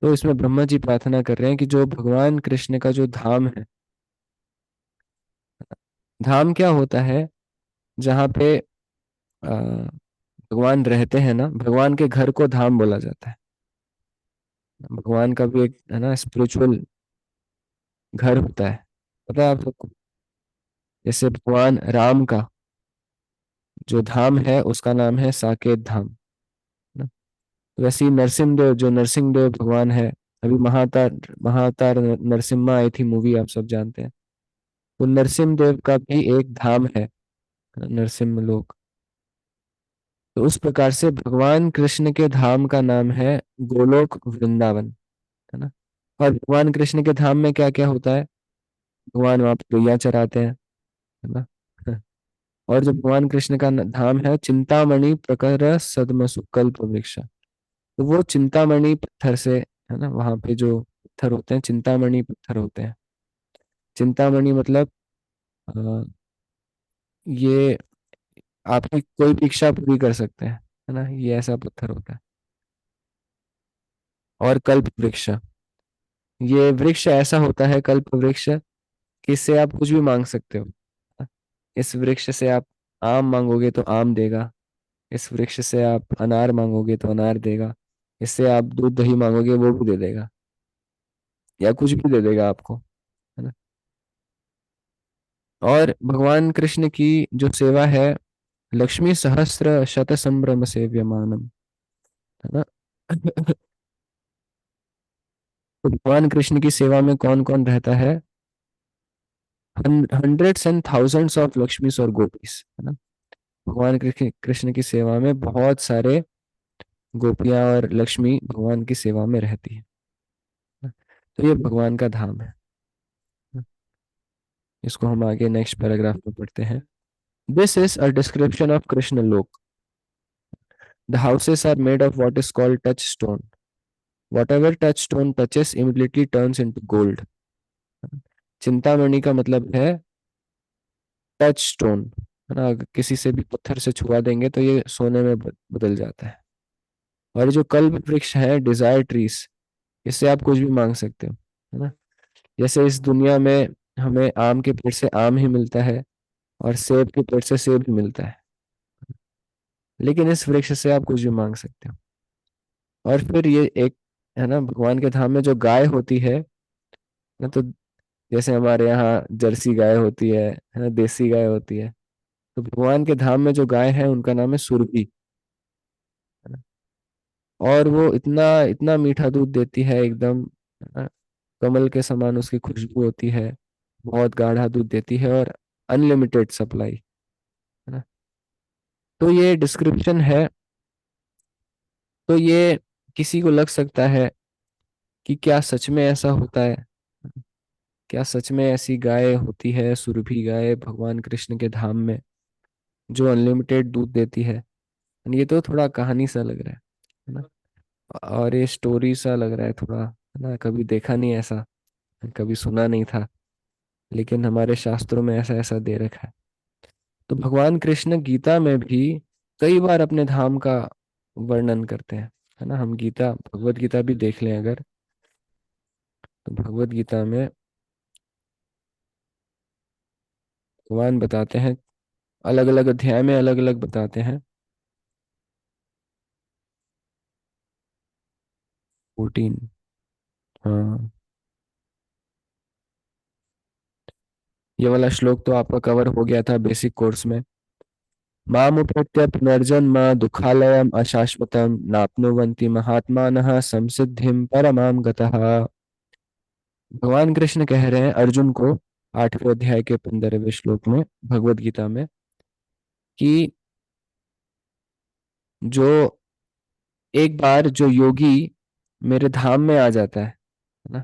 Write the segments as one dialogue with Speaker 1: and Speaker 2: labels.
Speaker 1: तो इसमें ब्रह्मा जी प्रार्थना कर रहे हैं कि जो भगवान कृष्ण का जो धाम है, धाम क्या होता है, जहाँ पे भगवान रहते हैं ना, भगवान के घर को धाम बोला जाता है। भगवान का भी एक है ना स्पिरिचुअल घर होता है, पता है आप सबको। जैसे भगवान राम का जो धाम है उसका नाम है साकेत धाम, है ना। तो वैसे ही नरसिंह देव, जो नरसिंह देव भगवान है, अभी महाअवतार महाअवतार नरसिम्हा आई थी मूवी, आप सब जानते हैं। तो नरसिंह देव का भी एक धाम है, नरसिम्हा लोक। तो उस प्रकार से भगवान कृष्ण के धाम का नाम है गोलोक वृंदावन, है ना। और भगवान कृष्ण के धाम में क्या क्या होता है, भगवान वहां पे गैया चराते हैं, है ना। और जो भगवान कृष्ण का धाम है चिंतामणि प्रकर सदमसु कल्प वृक्ष, तो वो चिंतामणि पत्थर से, है ना, वहां पे जो पत्थर होते हैं चिंतामणि पत्थर होते हैं। चिंतामणि मतलब अ, ये आपकी कोई भी इच्छा पूरी कर सकते हैं, है ना, ये ऐसा पत्थर होता है। और कल्प वृक्ष, ये वृक्ष ऐसा होता है कल्प वृक्ष कि इससे आप कुछ भी मांग सकते हो। इस वृक्ष से आप आम मांगोगे तो आम देगा, इस वृक्ष से आप अनार मांगोगे तो अनार देगा, इससे आप दूध दही मांगोगे वो भी दे देगा, या कुछ भी दे देगा आपको, है ना। और भगवान कृष्ण की जो सेवा है, लक्ष्मी सहस्त्र शत संभ्रम सेव्यमानम, है ना। तो भगवान कृष्ण की सेवा में कौन कौन रहता है, हंड्रेड्स एंड थाउजेंड्स ऑफ लक्ष्मीस और गोपीस, है ना। भगवान कृष्ण कृष्ण की सेवा में बहुत सारे गोपियां और लक्ष्मी भगवान की सेवा में रहती है। तो ये भगवान का धाम है। इसको हम आगे नेक्स्ट पैराग्राफ में पढ़ते हैं। This is a description of Krishna Lok. The houses are made of what is called touchstone. Whatever touchstone touches immediately turns into gold. चिंतामणि का मतलब है टच स्टोन, है ना, अगर किसी से भी पत्थर से छुआ देंगे तो ये सोने में बदल जाता है। और जो कल्प वृक्ष है डिजायर ट्रीज, इससे आप कुछ भी मांग सकते हो, है ना। जैसे इस दुनिया में हमें आम के पेड़ से आम ही मिलता है, और सेब के पेड़ से सेब ही मिलता है, लेकिन इस वृक्ष से आप कुछ भी मांग सकते हो। और फिर ये एक, है ना, भगवान के धाम में जो गाय होती है ना, तो जैसे हमारे यहाँ जर्सी गाय होती है ना, देसी गाय होती है। तो भगवान के धाम में जो गाय है उनका नाम है सुरभि, है ना। और वो इतना इतना मीठा दूध देती है एकदम, है ना, कमल के समान उसकी खुशबू होती है, बहुत गाढ़ा दूध देती है, और अनलिमिटेड सप्लाई, है ना। तो ये डिस्क्रिप्शन है। तो ये किसी को लग सकता है कि क्या सच में ऐसा होता है, क्या सच में ऐसी गाय होती है सुरभि गाय भगवान कृष्ण के धाम में, जो अनलिमिटेड दूध देती है। ये तो थोड़ा कहानी सा लग रहा है ना, और ये स्टोरी सा लग रहा है थोड़ा, है ना, कभी देखा नहीं ऐसा, कभी सुना नहीं था, लेकिन हमारे शास्त्रों में ऐसा ऐसा दे रखा है। तो भगवान कृष्ण गीता में भी कई बार अपने धाम का वर्णन करते हैं, है ना। हम गीता भगवत गीता भी देख लें अगर, तो भगवत गीता में भगवान बताते हैं, अलग अलग अध्याय में अलग अलग बताते हैं। 14, हाँ, ये वाला श्लोक तो आपका कवर हो गया था बेसिक कोर्स में। मामुपेत्य पुनर्जन्म दुःखालयम् अशाश्वतं नाप्नुवन्ति महात्मानः संसिद्धिं परमां गतः। भगवान कृष्ण कह रहे हैं अर्जुन को 8वें अध्याय के 15वें श्लोक में भगवत गीता में, कि जो एक बार जो योगी मेरे धाम में आ जाता है ना,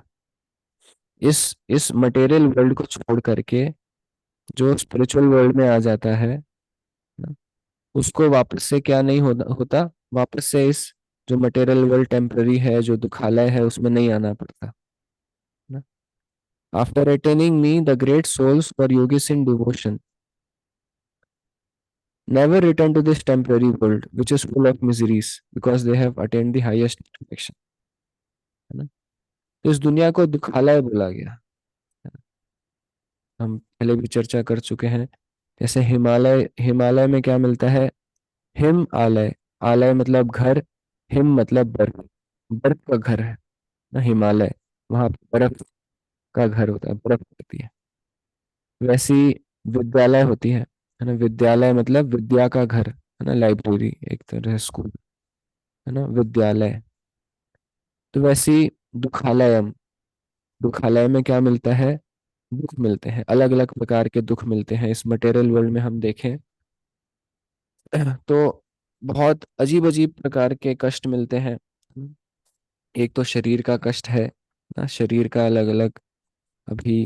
Speaker 1: इस मटेरियल वर्ल्ड को छोड़ करके जो स्पिरिचुअल वर्ल्ड में आ जाता है ना, उसको वापस से क्या नहीं होता, वापस से इस जो मटेरियल वर्ल्ड टेम्पररी है, जो दुखालय है, उसमें नहीं आना पड़ता ना। After attending me the great souls for yogis in devotion never return to this temporary world which is full of miseries because they have attained the highest perfection। है ना। तो इस दुनिया को दुखालय बोला गया, है ना। हम पहले भी चर्चा कर चुके हैं। जैसे हिमालय, हिमालय में क्या मिलता है? हिम आलय। आलय मतलब घर, हिम मतलब बर्फ, बर्फ का घर है ना हिमालय। वहां पे बर्फ का घर होता है, बर्फ होती है। वैसी विद्यालय होती है ना। विद्यालय मतलब विद्या का घर, है ना, लाइब्रेरी एक तरह से स्कूल, है ना, विद्यालय। तो वैसी दुखालयम, दुखालय में क्या मिलता है? दुख मिलते हैं, अलग अलग प्रकार के दुख मिलते हैं इस मटेरियल वर्ल्ड में हम देखें तो बहुत अजीब अजीब प्रकार के कष्ट मिलते हैं। एक तो शरीर का कष्ट है ना, शरीर का अलग अलग। अभी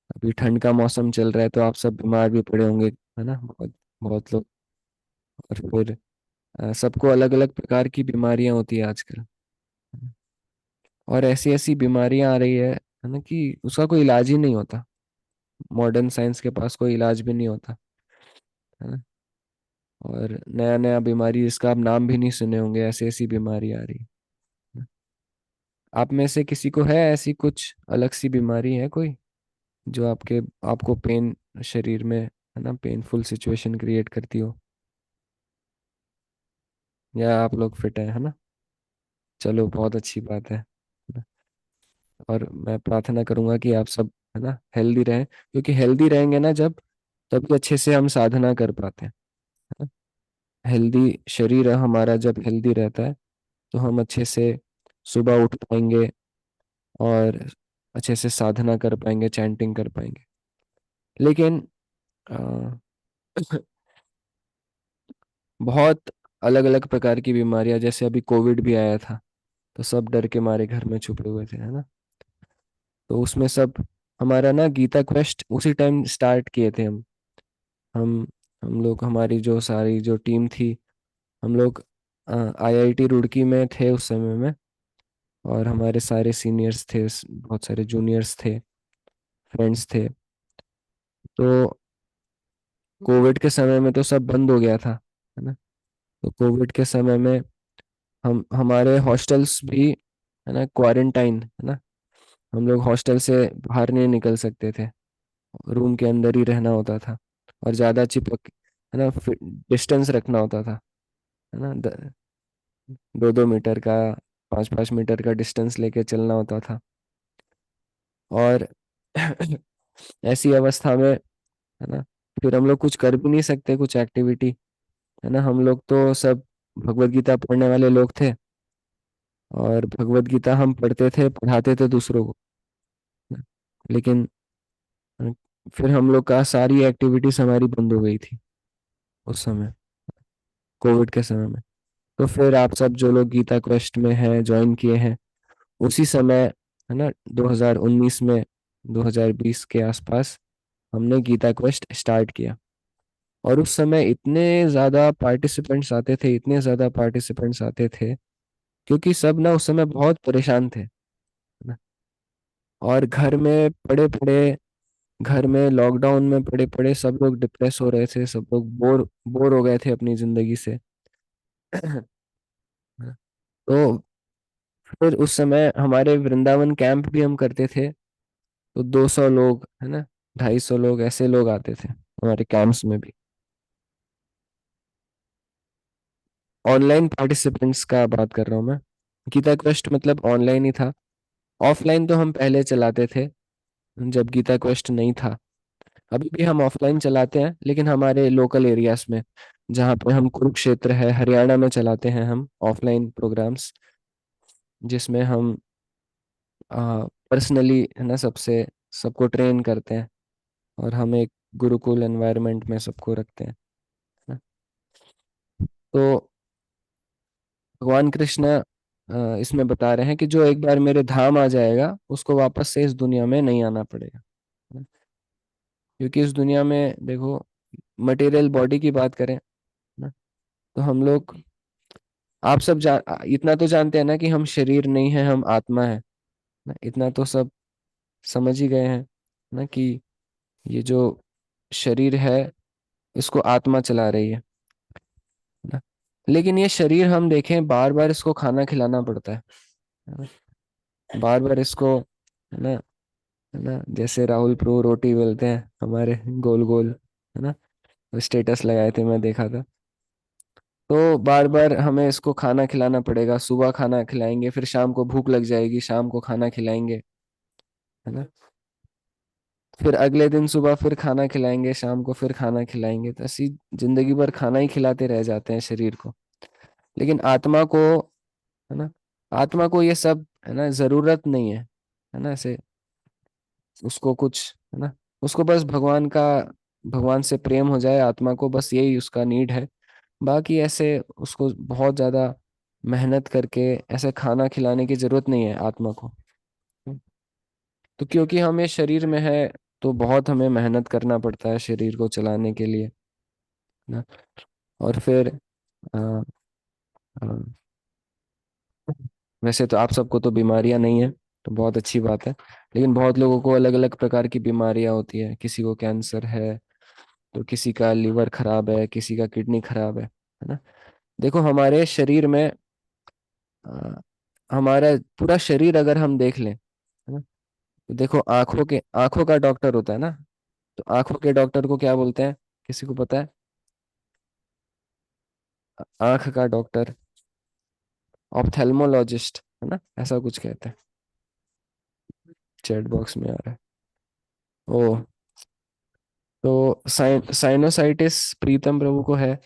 Speaker 1: अभी ठंड का मौसम चल रहा है तो आप सब बीमार भी पड़े होंगे, है ना, बहुत बहुत लोग। और फिर सबको अलग अलग प्रकार की बीमारियां होती है आजकल। और ऐसी ऐसी बीमारियां आ रही है ना, कि उसका कोई इलाज ही नहीं होता। मॉडर्न साइंस के पास कोई इलाज भी नहीं होता, है ना। और नया नया बीमारी जिसका आप नाम भी नहीं सुने होंगे, ऐसी ऐसी बीमारी आ रही है। आप में से किसी को है ऐसी कुछ अलग सी बीमारी है कोई, जो आपके आपको पेन शरीर में, है ना, पेनफुल सिचुएशन क्रिएट करती हो? या आप लोग फिट है ना? चलो बहुत अच्छी बात है ना? और मैं प्रार्थना करूंगा कि आप सब, है ना, हेल्दी रहें, क्योंकि हेल्दी रहेंगे ना जब, तभी अच्छे से हम साधना कर पाते हैं, है ना। हेल्दी शरीर हमारा जब हेल्दी रहता है तो हम अच्छे से सुबह उठ पाएंगे, और अच्छे से साधना कर पाएंगे, चैंटिंग कर पाएंगे। लेकिन अ, बहुत अलग अलग प्रकार की बीमारियां, जैसे अभी कोविड भी आया था, तो सब डर के मारे घर में छुपे हुए थे, है ना। तो उसमें सब हमारा ना गीता क्वेस्ट उसी टाइम स्टार्ट किए थे हम हम लोग, हमारी जो सारी जो टीम थी, हम लोग आईआईटी रुड़की में थे उस समय में। और हमारे सारे सीनियर्स थे, बहुत सारे जूनियर्स थे, फ्रेंड्स थे। तो कोविड के समय में तो सब बंद हो गया था, है ना। तो कोविड के समय में हम हमारे हॉस्टल्स भी, है ना, क्वारंटाइन, है ना। हम लोग हॉस्टल से बाहर नहीं निकल सकते थे, रूम के अंदर ही रहना होता था। और ज्यादा चिपक, है ना, डिस्टेंस रखना होता था, है ना, 2-2 मीटर का, 5-5 मीटर का डिस्टेंस लेके चलना होता था। और ऐसी अवस्था में, है ना, फिर हम लोग कुछ कर भी नहीं सकते, कुछ एक्टिविटी, है ना। हम लोग तो सब भगवत गीता पढ़ने वाले लोग थे, और भगवत गीता हम पढ़ते थे, पढ़ाते थे दूसरों को, है ना। लेकिन अ, फिर हम लोग का सारी एक्टिविटीज हमारी बंद हो गई थी उस समय, कोविड के समय में। तो फिर आप सब जो लोग गीता क्वेस्ट में हैं, ज्वाइन किए हैं उसी समय, है ना, 2019 में, 2020 के आसपास हमने गीता क्वेस्ट स्टार्ट किया। और उस समय इतने ज्यादा पार्टिसिपेंट्स आते थे, इतने ज्यादा पार्टिसिपेंट्स आते थे, क्योंकि सब ना उस समय बहुत परेशान थे, है ना। और घर में पड़े पड़े, घर में लॉकडाउन में पड़े पड़े सब लोग डिप्रेस हो रहे थे, सब लोग बोर बोर हो गए थे अपनी जिंदगी से। तो फिर उस समय हमारे वृंदावन कैंप भी हम करते थे, तो 200 लोग, है ना, 250 लोग, ऐसे लोग आते थे हमारे कैंप्स में भी। ऑनलाइन पार्टिसिपेंट्स का बात कर रहा हूँ मैं। गीता क्वेस्ट मतलब ऑनलाइन ही था। ऑफलाइन तो हम पहले चलाते थे, जब गीता क्वेस्ट नहीं था। अभी भी हम ऑफलाइन चलाते हैं, लेकिन हमारे लोकल एरियाज में, जहाँ पे हम, कुरुक्षेत्र है हरियाणा में, चलाते हैं हम ऑफलाइन प्रोग्राम्स, जिसमें हम पर्सनली, है ना, सबसे सबको ट्रेन करते हैं। और हम एक गुरुकुल एनवायरनमेंट में सबको रखते हैं, है ना। तो भगवान कृष्ण इसमें बता रहे हैं कि जो एक बार मेरे धाम आ जाएगा उसको वापस से इस दुनिया में नहीं आना पड़ेगा, है ना? क्योंकि इस दुनिया में देखो, मटेरियल बॉडी की बात करें ना, तो हम लोग, आप सब इतना तो जानते हैं ना कि हम शरीर नहीं है, हम आत्मा है ना। इतना तो सब समझ ही गए हैं ना, कि ये जो शरीर है इसको आत्मा चला रही है ना। लेकिन ये शरीर हम देखें, बार बार इसको खाना खिलाना पड़ता है ना। बार बार इसको, है ना, है ना, जैसे राहुल प्रो रोटी बेलते हैं हमारे, गोल गोल, है ना, स्टेटस लगाए थे, मैं देखा था। तो बार बार हमें इसको खाना खिलाना पड़ेगा, सुबह खाना खिलाएंगे, फिर शाम को भूख लग जाएगी, शाम को खाना खिलाएंगे, है ना, फिर अगले दिन सुबह फिर खाना खिलाएंगे, शाम को फिर खाना खिलाएंगे, तो ऐसी जिंदगी भर खाना ही खिलाते रह जाते हैं शरीर को। लेकिन आत्मा को, है ना, आत्मा को ये सब, है ना, जरूरत नहीं है ना, ऐसे उसको कुछ, है ना, उसको बस भगवान से प्रेम हो जाए आत्मा को, बस यही उसका नीड है। बाकी ऐसे उसको बहुत ज्यादा मेहनत करके ऐसे खाना खिलाने की जरूरत नहीं है आत्मा को। तो क्योंकि हम ये शरीर में है, तो बहुत हमें मेहनत करना पड़ता है शरीर को चलाने के लिए ना। और फिर अ, अ, वैसे तो आप सबको तो बीमारियां नहीं है, तो बहुत अच्छी बात है। लेकिन बहुत लोगों को अलग अलग प्रकार की बीमारियां होती है, किसी को कैंसर है, तो किसी का लीवर खराब है, किसी का किडनी खराब है ना। देखो हमारे शरीर में अ, हमारा पूरा शरीर अगर हम देख लें, है ना, तो देखो आंखों का डॉक्टर होता है ना, तो आंखों के डॉक्टर को क्या बोलते हैं, किसी को पता है? आंख का डॉक्टर ऑप्थेल्मोलॉजिस्ट, है ना, ऐसा कुछ कहते हैं। चैट बॉक्स में आ रहा है। ओ, तो साइनोसाइटिस प्रीतम प्रभु को है।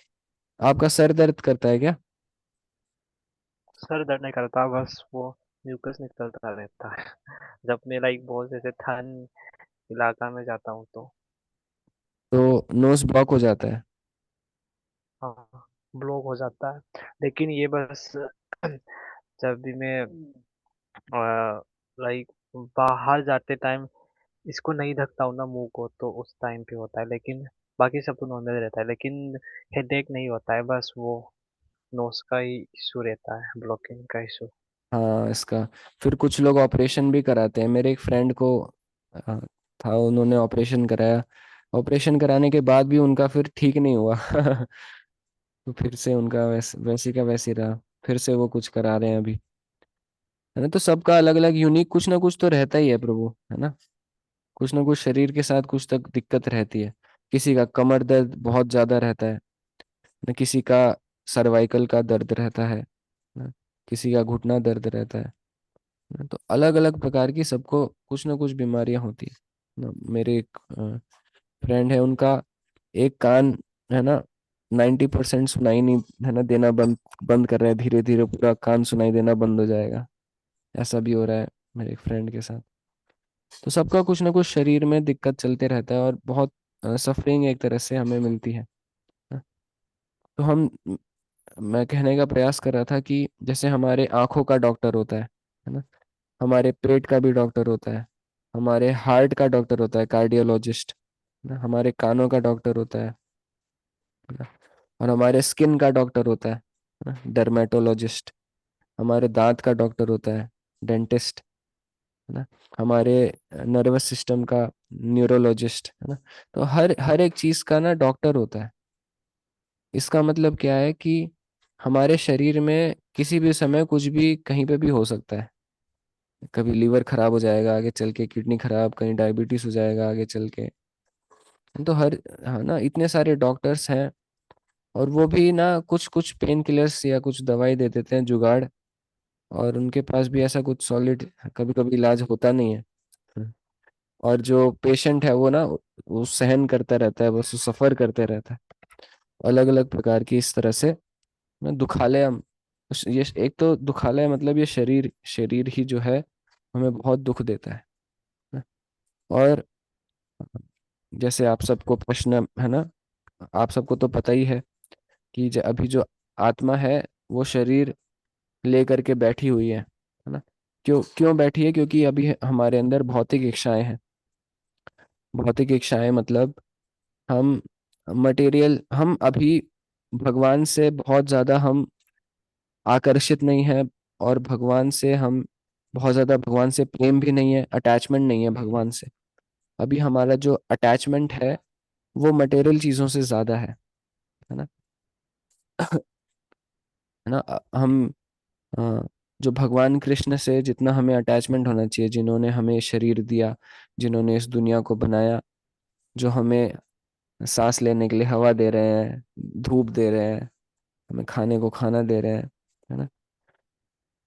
Speaker 1: आपका सर दर्द करता है क्या?
Speaker 2: सर दर्द नहीं करता, बस वो म्यूकस निकलता रहता है जब मैं लाइक बहुत जैसे ठंड इलाका में जाता हूँ तो।
Speaker 1: तो नोज ब्लॉक हो जाता है।
Speaker 2: हाँ, ब्लॉक हो जाता है। लेकिन ये बस जब भी मैं लाइक बाहर जाते टाइम इसको नहीं ढकता हूँ ना मुंह को, तो उस टाइम पे होता है। लेकिन बाकी सब तो नॉर्मल रहता है, लेकिन हेडेक नहीं होता है, बस वो नोज का ही इशू रहता है, ब्लॉकिंग का इशू।
Speaker 1: हाँ, इसका फिर कुछ लोग ऑपरेशन भी कराते हैं। मेरे एक फ्रेंड को अ, था, उन्होंने ऑपरेशन कराया। ऑपरेशन कराने के बाद भी उनका फिर ठीक नहीं हुआ तो फिर से उनका वैसे का वैसे ही रहा। फिर से वो कुछ करा रहे हैं अभी, है ना। तो सबका अलग अलग यूनिक कुछ ना कुछ तो रहता ही है प्रभु, है ना। कुछ ना कुछ शरीर के साथ कुछ तक दिक्कत रहती है। किसी का कमर दर्द बहुत ज्यादा रहता है, न किसी का सर्वाइकल का दर्द रहता है, न किसी का घुटना दर्द रहता है, न। तो अलग अलग प्रकार की सबको कुछ ना कुछ बीमारियां होती है न। मेरे एक फ्रेंड है, उनका एक कान, है ना, 90% सुनाई नहीं, है ना, देना बंद बंद कर रहे हैं, धीरे धीरे पूरा कान सुनाई देना बंद हो जाएगा। ऐसा भी हो रहा है मेरे एक फ्रेंड के साथ। तो सबका कुछ ना कुछ शरीर में दिक्कत चलते रहता है, और बहुत सफरिंग एक तरह से हमें मिलती है। तो मैं कहने का प्रयास कर रहा था कि जैसे हमारे आंखों का डॉक्टर होता है ना, हमारे पेट का भी डॉक्टर होता है, हमारे हार्ट का डॉक्टर होता है कार्डियोलॉजिस्ट, ना, हमारे कानों का डॉक्टर होता है ना, और हमारे स्किन का डॉक्टर होता है डर्मेटोलॉजिस्ट, हमारे दांत का डॉक्टर होता है डेंटिस्ट, है ना, हमारे नर्वस सिस्टम का न्यूरोलॉजिस्ट, है ना। तो हर हर एक चीज का ना डॉक्टर होता है। इसका मतलब क्या है कि हमारे शरीर में किसी भी समय कुछ भी कहीं पे भी हो सकता है। कभी लीवर खराब हो जाएगा आगे चल के, किडनी खराब, कहीं डायबिटीज हो जाएगा आगे चल के। तो हर, हाँ ना, इतने सारे डॉक्टर्स हैं, और वो भी ना कुछ कुछ पेन किलर्स या कुछ दवाई दे देते हैं जुगाड़, और उनके पास भी ऐसा कुछ सॉलिड कभी कभी इलाज होता नहीं है। और जो पेशेंट है वो ना, वो सहन करता रहता है, बस वो सफर करते रहता है अलग अलग प्रकार की इस तरह से ना दुखालय। ये एक तो दुखालय मतलब ये शरीर शरीर ही जो है हमें बहुत दुख देता है ना। और जैसे आप सबको प्रश्न है ना, आप सबको तो पता ही है कि अभी जो आत्मा है वो शरीर लेकर के बैठी हुई है ना। क्यों क्यों बैठी है? क्योंकि अभी हमारे अंदर भौतिक इच्छाएं हैं। भौतिक इच्छाएं मतलब हम हम अभी भगवान से बहुत ज्यादा हम आकर्षित नहीं है, और भगवान से हम बहुत ज्यादा, भगवान से प्रेम भी नहीं है, अटैचमेंट नहीं है भगवान से। अभी हमारा जो अटैचमेंट है वो मटेरियल चीजों से ज्यादा है ना। है ना, हम, हाँ, जो भगवान कृष्ण से जितना हमें अटैचमेंट होना चाहिए, जिन्होंने हमें शरीर दिया, जिन्होंने इस दुनिया को बनाया, जो हमें सांस लेने के लिए हवा दे रहे हैं, धूप दे रहे हैं, हमें खाने को खाना दे रहे हैं, है ना।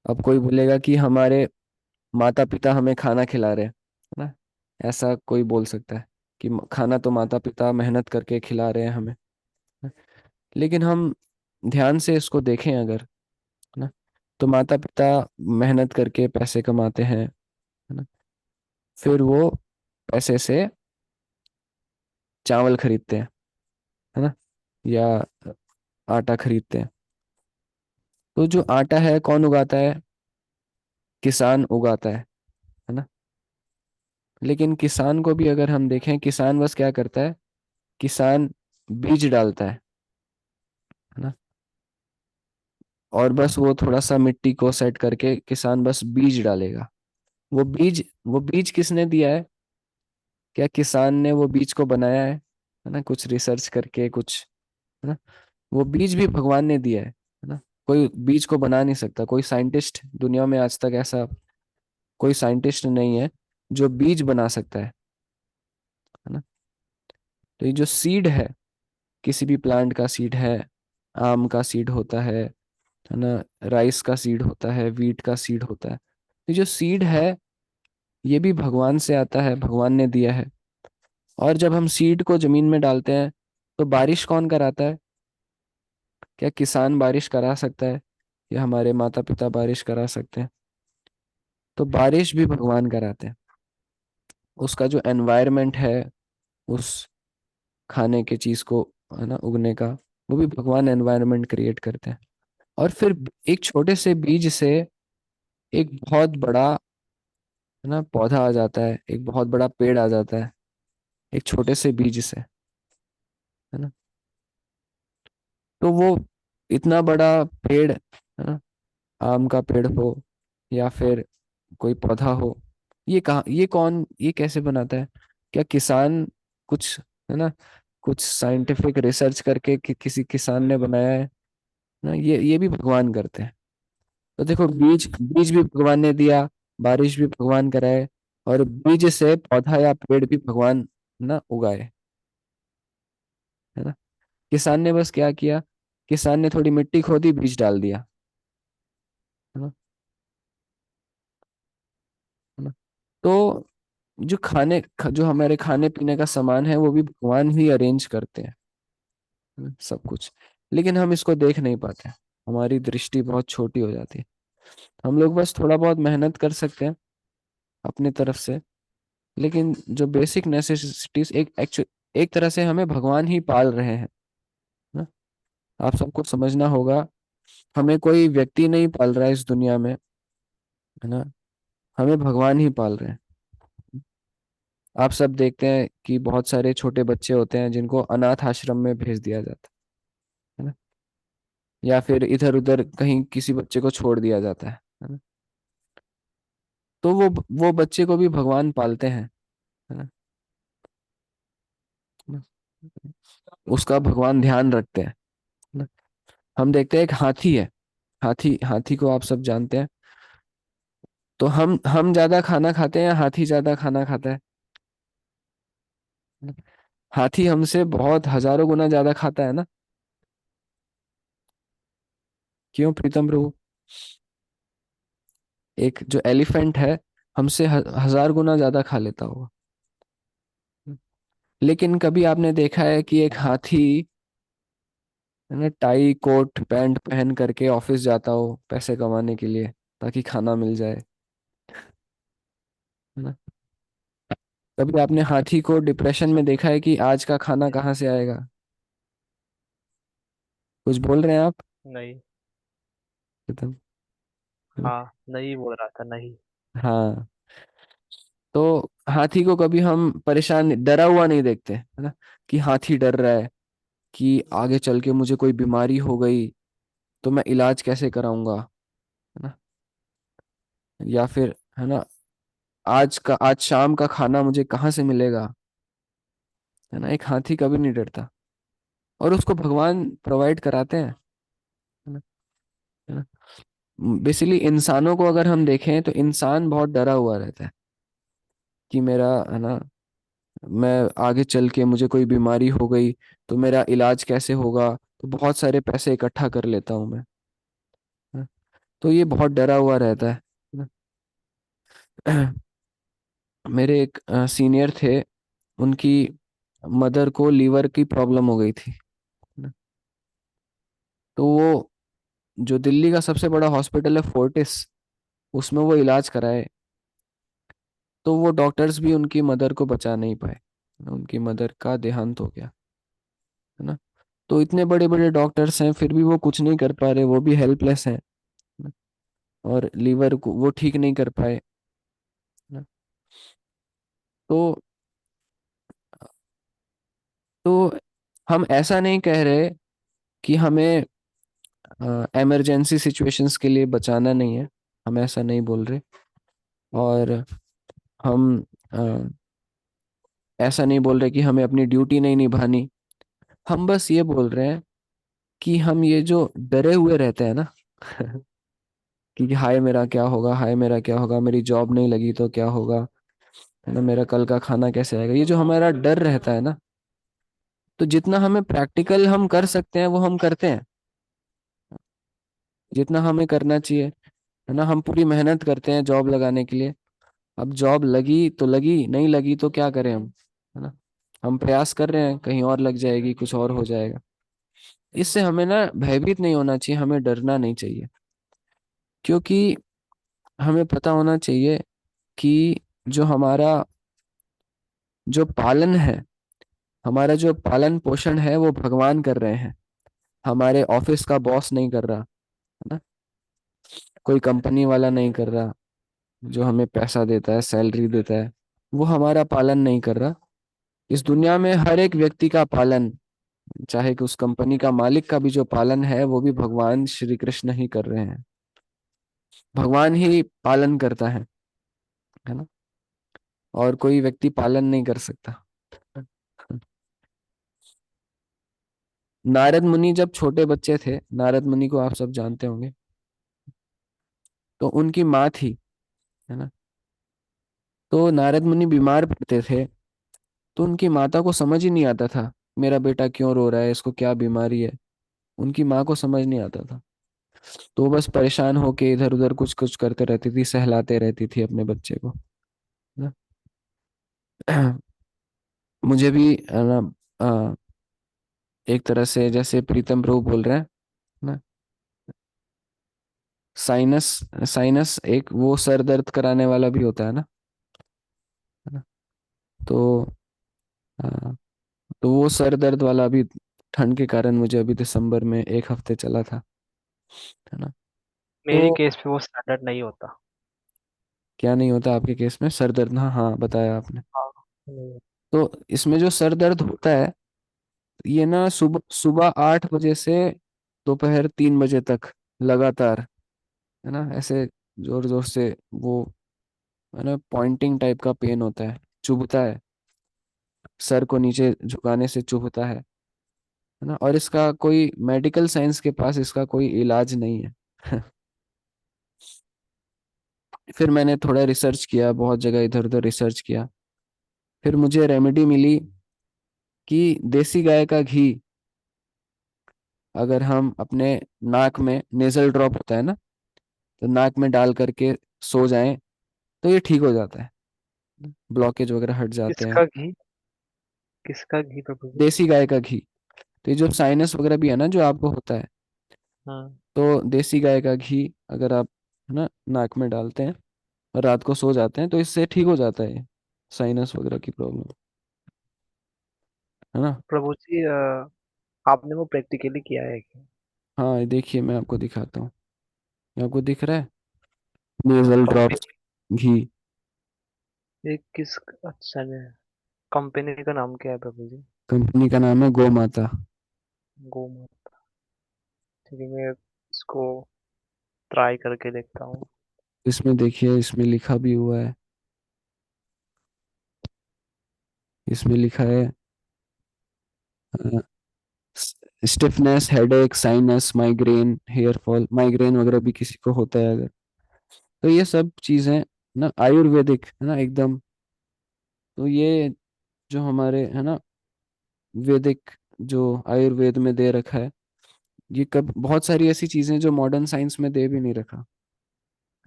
Speaker 1: अब कोई बोलेगा कि हमारे माता पिता हमें खाना खिला रहे हैं, है ना। ऐसा कोई बोल सकता है कि खाना तो माता पिता मेहनत करके खिला रहे हैं हमें। लेकिन हम ध्यान से इसको देखें अगर, है ना, तो माता पिता मेहनत करके पैसे कमाते हैं, है ना। फिर वो पैसे से चावल खरीदते हैं, है ना, या आटा खरीदते हैं। तो जो आटा है कौन उगाता है? किसान उगाता है ना। लेकिन किसान को भी अगर हम देखें, किसान बस क्या करता है? किसान बीज डालता है ना। और बस वो थोड़ा सा मिट्टी को सेट करके किसान बस बीज डालेगा। वो बीज किसने दिया है? क्या किसान ने वो बीज को बनाया है ना, कुछ रिसर्च करके कुछ, है ना। वो बीज भी भगवान ने दिया है ना। कोई बीज को बना नहीं सकता, कोई साइंटिस्ट दुनिया में आज तक ऐसा कोई साइंटिस्ट नहीं है जो बीज बना सकता है ना। तो ये जो सीड है, किसी भी प्लांट का सीड है, आम का सीड होता है ना, राइस का सीड होता है, वीट का सीड होता है। ये जो सीड है ये भी भगवान से आता है, भगवान ने दिया है। और जब हम सीड को जमीन में डालते हैं तो बारिश कौन कराता है? क्या किसान बारिश करा सकता है, या हमारे माता पिता बारिश करा सकते हैं? तो बारिश भी भगवान कराते हैं। उसका जो एनवायरनमेंट है, उस खाने के चीज को, है ना, उगने का, वो भी भगवान एनवायरनमेंट क्रिएट करते हैं। और फिर एक छोटे से बीज से एक बहुत बड़ा, है ना, पौधा आ जाता है, एक बहुत बड़ा पेड़ आ जाता है, एक छोटे से बीज से, है ना। तो वो इतना बड़ा पेड़, है ना, आम का पेड़ हो या फिर कोई पौधा हो, ये कहाँ, ये कौन, ये कैसे बनाता है? क्या किसान कुछ, है ना, कुछ साइंटिफिक रिसर्च करके किसी किसान ने बनाया है ना? ये भी भगवान करते हैं। तो देखो, बीज बीज भी भगवान ने दिया, बारिश भी भगवान कराए, और बीज से पौधा या पेड़ भी भगवान ना उगाए, है ना। किसान ने बस क्या किया? किसान ने थोड़ी मिट्टी खोदी, बीज डाल दिया, है ना, है ना। तो जो हमारे खाने पीने का सामान है वो भी भगवान ही अरेंज करते हैं, है ना, सब कुछ। लेकिन हम इसको देख नहीं पाते, हमारी दृष्टि बहुत छोटी हो जाती है। हम लोग बस थोड़ा बहुत मेहनत कर सकते हैं अपनी तरफ से, लेकिन जो बेसिक नेसेसिटीज, एक तरह से हमें भगवान ही पाल रहे हैं ना। आप सबको समझना होगा, हमें कोई व्यक्ति नहीं पाल रहा है इस दुनिया में, है ना, हमें भगवान ही पाल रहे हैं। आप सब देखते हैं कि बहुत सारे छोटे बच्चे होते हैं जिनको अनाथ आश्रम में भेज दिया जाता है ना, या फिर इधर उधर कहीं किसी बच्चे को छोड़ दिया जाता है ना। तो वो बच्चे को भी भगवान पालते हैं, है ना। उसका भगवान ध्यान रखते हैं, है ना। हम देखते हैं एक हाथी है, हाथी हाथी को आप सब जानते हैं। तो हम ज्यादा खाना खाते हैं या हाथी ज्यादा खाना खाता है? हाथी हमसे बहुत हजारों गुना ज्यादा खाता है ना। क्यों प्रीतम प्रभु? एक जो एलिफेंट है हमसे हजार गुना ज्यादा खा लेता होगा। लेकिन कभी आपने देखा है कि एक हाथी, है ना, टाई कोट पैंट पहन करके ऑफिस जाता हो पैसे कमाने के लिए, ताकि खाना मिल जाए, है ना। कभी आपने हाथी को डिप्रेशन में देखा है कि आज का खाना कहाँ से आएगा? कुछ बोल रहे हैं आप?
Speaker 2: नहीं।
Speaker 1: प्रीतम?
Speaker 2: हाँ, नहीं बोल रहा था, नहीं।
Speaker 1: हाँ। तो हाथी को कभी हम परेशान, डरा हुआ नहीं देखते, है ना, कि हाथी डर रहा है कि आगे चल के मुझे कोई बीमारी हो गई तो मैं इलाज कैसे कराऊंगा, है ना। या फिर, है ना, आज शाम का खाना मुझे कहाँ से मिलेगा, है ना। एक हाथी कभी नहीं डरता, और उसको भगवान प्रोवाइड कराते हैं, है ना, है ना। बेसिकली इंसानों को अगर हम देखें तो इंसान बहुत डरा हुआ रहता है कि मेरा, है ना, मैं आगे चल के मुझे कोई बीमारी हो गई तो मेरा इलाज कैसे होगा, तो बहुत सारे पैसे इकट्ठा कर लेता हूँ मैं, है। तो ये बहुत डरा हुआ रहता है ना। मेरे एक सीनियर थे, उनकी मदर को लीवर की प्रॉब्लम हो गई थी ना। तो वो जो दिल्ली का सबसे बड़ा हॉस्पिटल है फोर्टिस, उसमें वो इलाज कराए, तो वो डॉक्टर्स भी उनकी मदर को बचा नहीं पाए, उनकी मदर का देहांत हो गया, है ना। तो इतने बड़े बड़े डॉक्टर्स हैं फिर भी वो कुछ नहीं कर पा रहे, वो भी हेल्पलेस हैं, है ना? और लीवर को वो ठीक नहीं कर पाए, है ना। तो तो हम ऐसा नहीं कह रहे कि हमें इमरजेंसी सिचुएशंस के लिए बचाना नहीं है, हम ऐसा नहीं बोल रहे। और हम अ, ऐसा नहीं बोल रहे कि हमें अपनी ड्यूटी नहीं निभानी। हम बस ये बोल रहे हैं कि हम ये जो डरे हुए रहते हैं ना कि हाय मेरा क्या होगा, हाय मेरा क्या होगा, मेरी जॉब नहीं लगी तो क्या होगा, है ना, मेरा कल का खाना कैसे आएगा, ये जो हमारा डर रहता है ना, तो जितना हमें प्रैक्टिकल हम कर सकते हैं वो हम करते हैं, जितना हमें करना चाहिए, है ना। हम पूरी मेहनत करते हैं जॉब लगाने के लिए। अब जॉब लगी तो लगी, नहीं लगी तो क्या करें हम, है ना। हम प्रयास कर रहे हैं कहीं और लग जाएगी, कुछ और हो जाएगा। इससे हमें ना भयभीत नहीं होना चाहिए, हमें डरना नहीं चाहिए, क्योंकि हमें पता होना चाहिए कि जो हमारा जो पालन है, हमारा जो पालन पोषण है वो भगवान कर रहे हैं, हमारे ऑफिस का बॉस नहीं कर रहा, है ना, कोई कंपनी वाला नहीं कर रहा, जो हमें पैसा देता है, सैलरी देता है, वो हमारा पालन नहीं कर रहा। इस दुनिया में हर एक व्यक्ति का पालन, चाहे कि उस कंपनी का मालिक का भी जो पालन है वो भी भगवान श्री कृष्ण ही कर रहे हैं, भगवान ही पालन करता है ना, और कोई व्यक्ति पालन नहीं कर सकता। नारद मुनि जब छोटे बच्चे थे, नारद मुनि को आप सब जानते होंगे, तो उनकी माँ थी, है ना। तो नारद मुनि बीमार पड़ते थे, तो उनकी माता को समझ ही नहीं आता था मेरा बेटा क्यों रो रहा है, इसको क्या बीमारी है, उनकी माँ को समझ नहीं आता था। तो वो बस परेशान होके इधर उधर कुछ कुछ करते रहती थी, सहलाते रहती थी अपने बच्चे को, है ना। मुझे भी, है ना, एक तरह से जैसे प्रीतम प्रभु बोल रहे हैं ना, साइनस, साइनस एक वो सर दर्द कराने वाला भी होता है ना। तो हाँ, तो वो सर दर्द वाला भी ठंड के कारण मुझे अभी दिसंबर में एक हफ्ते चला था, है ना। तो
Speaker 2: मेरी केस पे वो स्टैंडर्ड नहीं होता।
Speaker 1: क्या नहीं होता आपके केस में सर दर्द, हाँ हाँ बताया आपने।
Speaker 2: हाँ, नहीं।
Speaker 1: तो इसमें जो सर दर्द होता है, ये ना सुबह सुबह 8 बजे से दोपहर 3 बजे तक लगातार, है ना, ऐसे जोर जोर से वो, है ना, पॉइंटिंग टाइप का पेन होता है, चुभता है, सर को नीचे झुकाने से चुभता है ना। और इसका कोई मेडिकल साइंस के पास इसका कोई इलाज नहीं है। फिर मैंने थोड़ा रिसर्च किया, बहुत जगह इधर उधर रिसर्च किया, फिर मुझे रेमेडी मिली कि देसी गाय का घी अगर हम अपने नाक में, नेजल ड्रॉप होता है ना, तो नाक में डाल करके सो जाएं तो ये ठीक हो जाता है, ब्लॉकेज वगैरह हट जाते हैं।
Speaker 2: किसका घी? किसका घी प्रभु जी?
Speaker 1: देसी गाय का घी, तो ये जो साइनस वगैरह भी है ना जो आपको होता है,
Speaker 2: हाँ।
Speaker 1: तो देसी गाय का घी अगर आप, है ना, नाक में डालते हैं और रात को सो जाते हैं तो इससे ठीक हो जाता है साइनस वगैरह की प्रॉब्लम, है ना।
Speaker 2: प्रभु जी, आपने वो प्रैक्टिकली किया है क्या?
Speaker 1: हाँ ये देखिए मैं आपको दिखाता हूँ, ये आपको दिख रहा है, नेजल ड्रॉप्स
Speaker 2: कंपनी?
Speaker 1: घी।
Speaker 2: ये किस? अच्छा ने कंपनी का नाम क्या है प्रभु जी?
Speaker 1: कंपनी का नाम है गो माता।
Speaker 2: गोमाता। ठीक है, मैं इसको ट्राई करके देखता हूँ।
Speaker 1: इसमें देखिए, इसमें लिखा भी हुआ है, इसमें लिखा है stiffness, headache, sinus, migraine, hair fall, migraine वगैरह भी किसी को होता है अगर, तो ये सब चीजें ना आयुर्वेदिक है ना एकदम। तो ये जो हमारे है ना वैदिक, जो आयुर्वेद में दे रखा है, ये कब बहुत सारी ऐसी चीजें जो मॉडर्न साइंस में दे भी नहीं रखा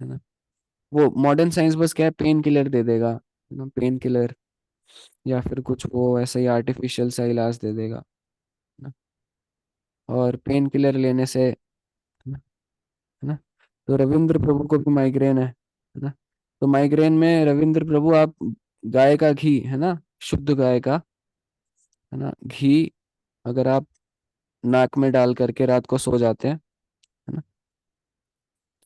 Speaker 1: है ना। वो मॉडर्न साइंस बस क्या है, पेन किलर दे देगा है ना, पेन किलर, या फिर कुछ वो ऐसा ही आर्टिफिशियल सा इलाज दे देगा ना। और पेन किलर लेने से है ना, तो रविंद्र प्रभु को भी माइग्रेन है ना। तो माइग्रेन में रविंद्र प्रभु, आप गाय का घी है ना, शुद्ध गाय का है ना घी, अगर आप नाक में डाल करके रात को सो जाते हैं है ना,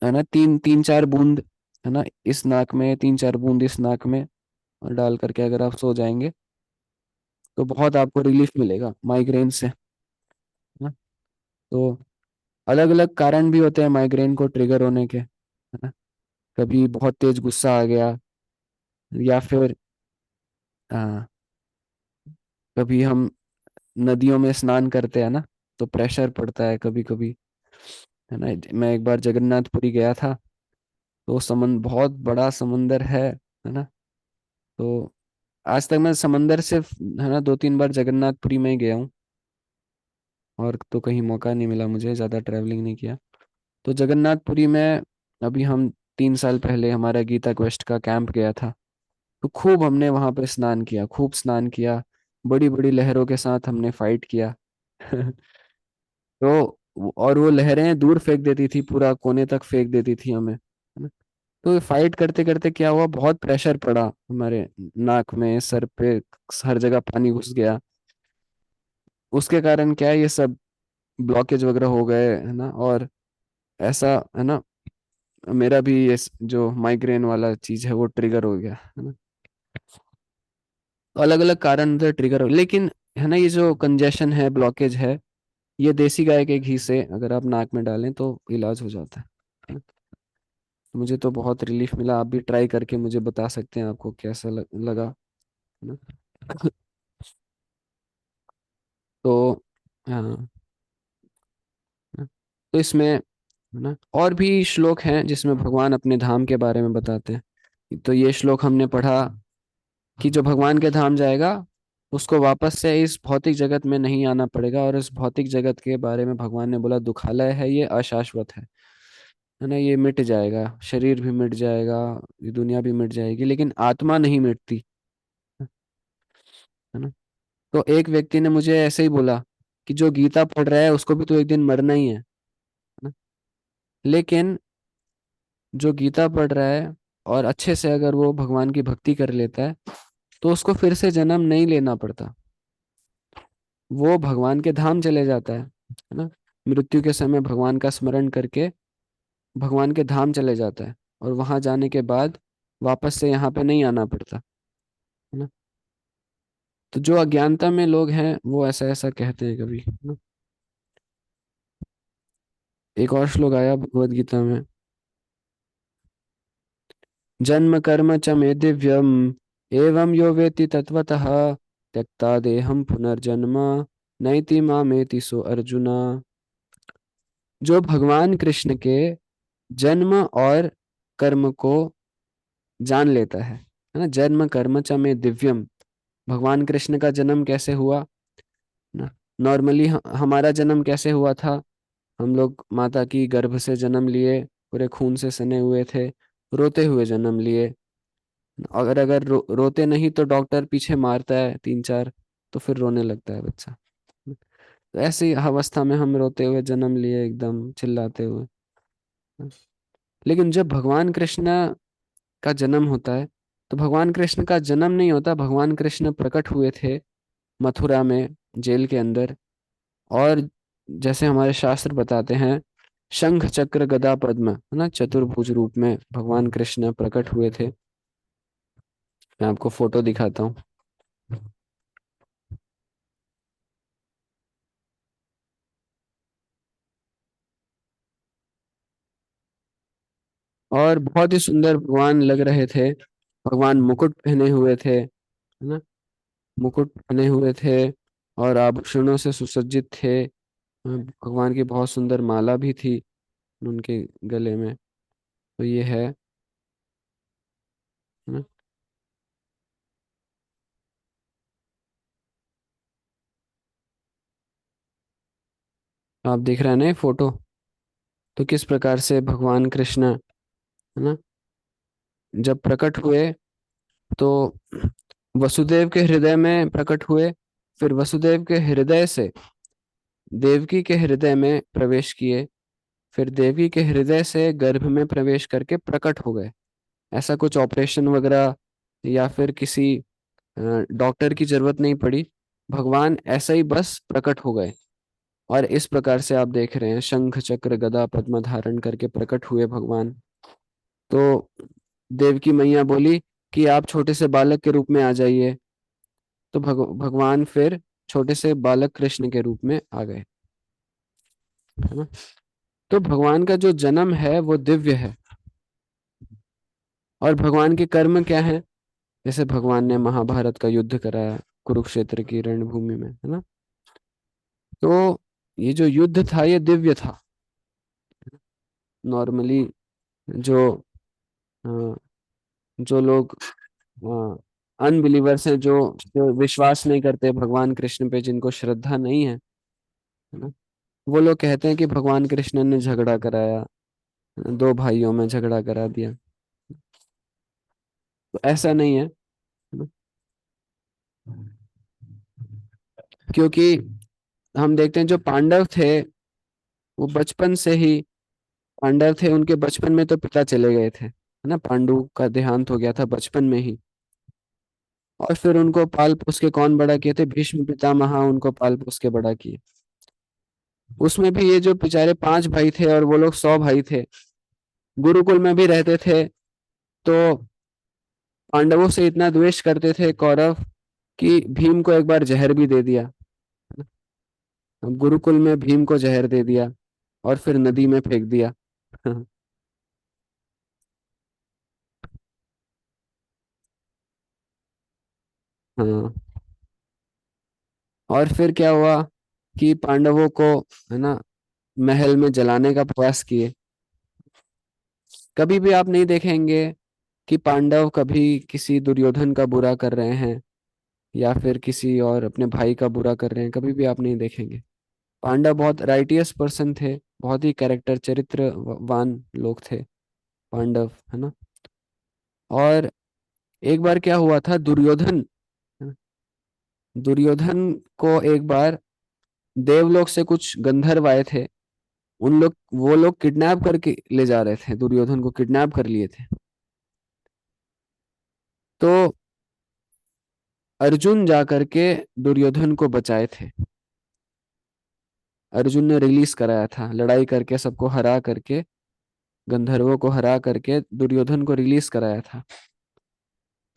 Speaker 1: है ना, तीन तीन चार बूंद है ना इस नाक में, तीन चार बूंद इस नाक में और डाल करके अगर आप सो जाएंगे तो बहुत आपको रिलीफ मिलेगा माइग्रेन से है ना। तो अलग अलग कारण भी होते हैं माइग्रेन को ट्रिगर होने के है ना। कभी बहुत तेज गुस्सा आ गया, या फिर आ, कभी हम नदियों में स्नान करते हैं ना, तो प्रेशर पड़ता है कभी कभी है ना। मैं एक बार जगन्नाथपुरी गया था, तो बहुत बड़ा समंदर है ना। तो आज तक मैं समंदर सिर्फ है ना 2-3 बार जगन्नाथपुरी में ही गया हूँ, और तो कहीं मौका नहीं मिला मुझे, ज़्यादा ट्रैवलिंग नहीं किया। तो जगन्नाथपुरी में अभी हम 3 साल पहले हमारा गीता क्वेस्ट का कैंप गया था, तो खूब हमने वहां पे स्नान किया, खूब स्नान किया, बड़ी बड़ी लहरों के साथ हमने फाइट किया। तो और वो लहरें दूर फेंक देती थी, पूरा कोने तक फेंक देती थी हमें है ना। तो फाइट करते करते क्या हुआ, बहुत प्रेशर पड़ा हमारे नाक में, सर पे, हर जगह पानी घुस गया। उसके कारण क्या है, ये सब ब्लॉकेज वगैरह हो गए है ना। और ऐसा है ना, मेरा भी ये जो माइग्रेन वाला चीज है वो ट्रिगर हो गया है ना। तो अलग अलग कारण से ट्रिगर हो, लेकिन है ना ये जो कंजेशन है, ब्लॉकेज है, ये देसी गाय के घी से अगर आप नाक में डालें तो इलाज हो जाता है। मुझे तो बहुत रिलीफ मिला, आप भी ट्राई करके मुझे बता सकते हैं आपको कैसा लगा है ना। तो हाँ, तो इसमें है ना और भी श्लोक हैं जिसमें भगवान अपने धाम के बारे में बताते हैं। तो ये श्लोक हमने पढ़ा कि जो भगवान के धाम जाएगा उसको वापस से इस भौतिक जगत में नहीं आना पड़ेगा, और इस भौतिक जगत के बारे में भगवान ने बोला दुखालय है, ये अशाश्वत है ना, ये मिट जाएगा, शरीर भी मिट जाएगा, ये दुनिया भी मिट जाएगी, लेकिन आत्मा नहीं मिटती है ना। तो एक व्यक्ति ने मुझे ऐसे ही बोला कि जो गीता पढ़ रहा है उसको भी तो एक दिन मरना ही है ना। लेकिन जो गीता पढ़ रहा है और अच्छे से अगर वो भगवान की भक्ति कर लेता है तो उसको फिर से जन्म नहीं लेना पड़ता, वो भगवान के धाम चले जाता है ना। मृत्यु के समय भगवान का स्मरण करके भगवान के धाम चले जाता है, और वहां जाने के बाद वापस से यहाँ पे नहीं आना पड़ता है ना। तो जो अज्ञानता में लोग हैं वो ऐसा ऐसा कहते हैं कभी है ना। एक और श्लोक आया भगवत गीता में, जन्म कर्म च मे दिव्यम एवं यो वेति तत्वतः त्यक्ता देहम पुनर्जन्म नैति मामेति सो अर्जुना। जो भगवान कृष्ण के जन्म और कर्म को जान लेता है ना, जन्म कर्म च में दिव्यम, भगवान कृष्ण का जन्म कैसे हुआ ना। नॉर्मली हमारा जन्म कैसे हुआ था, हम लोग माता की गर्भ से जन्म लिए, पूरे खून से सने हुए थे, रोते हुए जन्म लिए। अगर अगर रोते नहीं तो डॉक्टर पीछे मारता है 3-4, तो फिर रोने लगता है बच्चा। तो ऐसी अवस्था में हम रोते हुए जन्म लिए, एकदम चिल्लाते हुए। लेकिन जब भगवान कृष्ण का जन्म होता है तो भगवान कृष्ण का जन्म नहीं होता, भगवान कृष्ण प्रकट हुए थे मथुरा में, जेल के अंदर। और जैसे हमारे शास्त्र बताते हैं, शंख चक्र गदा पद्म है ना, चतुर्भुज रूप में भगवान कृष्ण प्रकट हुए थे। मैं आपको फोटो दिखाता हूँ। और बहुत ही सुंदर भगवान लग रहे थे, भगवान मुकुट पहने हुए थे है ना, मुकुट पहने हुए थे और आभूषणों से सुसज्जित थे। भगवान की बहुत सुंदर माला भी थी उनके गले में। तो ये है ना। आप देख रहे हैं ना ये फोटो। तो किस प्रकार से भगवान कृष्ण, है ना, जब प्रकट हुए तो वसुदेव के हृदय में प्रकट हुए, फिर वसुदेव के हृदय से देवकी के हृदय में प्रवेश किए, फिर देवकी के हृदय से गर्भ में प्रवेश करके प्रकट हो गए। ऐसा कुछ ऑपरेशन वगैरह या फिर किसी डॉक्टर की जरूरत नहीं पड़ी। भगवान ऐसा ही बस प्रकट हो गए। और इस प्रकार से आप देख रहे हैं शंख चक्र गदा पद्म धारण करके प्रकट हुए भगवान। तो देवकी मैया बोली कि आप छोटे से बालक के रूप में आ जाइए। तो भगवान फिर छोटे से बालक कृष्ण के रूप में आ गए, है ना। तो भगवान का जो जन्म है वो दिव्य है। और भगवान के कर्म क्या है? जैसे भगवान ने महाभारत का युद्ध कराया कुरुक्षेत्र की रणभूमि में, है ना। तो ये जो युद्ध था ये दिव्य था। नॉर्मली जो अ, जो लोग अनबिलीवर्स हैं, जो विश्वास नहीं करते भगवान कृष्ण पे, जिनको श्रद्धा नहीं है ना, वो लोग कहते हैं कि भगवान कृष्ण ने झगड़ा कराया, दो भाइयों में झगड़ा करा दिया। तो ऐसा नहीं है ना? क्योंकि हम देखते हैं जो पांडव थे वो बचपन से ही पांडव थे, उनके बचपन में तो पिता चले गए थे, है ना। पांडु का देहांत हो गया था बचपन में ही। और फिर उनको पाल पोस के कौन बड़ा किए थे? भीष्म पितामह उनको पाल पोस के बड़ा किए। उसमें भी ये जो बेचारे 5 भाई थे और वो लोग 100 भाई थे, गुरुकुल में भी रहते थे। तो पांडवों से इतना द्वेष करते थे कौरव कि भीम को एक बार जहर भी दे दिया। अब गुरुकुल में भीम को जहर दे दिया और फिर नदी में फेंक दिया। हाँ। और फिर क्या हुआ कि पांडवों को, है ना, महल में जलाने का प्रयास किए। कभी भी आप नहीं देखेंगे कि पांडव कभी किसी दुर्योधन का बुरा कर रहे हैं या फिर किसी और अपने भाई का बुरा कर रहे हैं, कभी भी आप नहीं देखेंगे। पांडव बहुत राइटियस पर्सन थे, बहुत ही कैरेक्टर चरित्रवान लोग थे पांडव, है ना। और एक बार क्या हुआ था, दुर्योधन, दुर्योधन को एक बार देवलोक से कुछ गंधर्व आए थे। उन लोग वो लोग किडनैप करके ले जा रहे थे, दुर्योधन को किडनैप कर लिए थे। तो अर्जुन जा करके दुर्योधन को बचाए थे। अर्जुन ने रिलीज कराया था, लड़ाई करके सबको हरा करके, गंधर्वों को हरा करके दुर्योधन को रिलीज कराया था।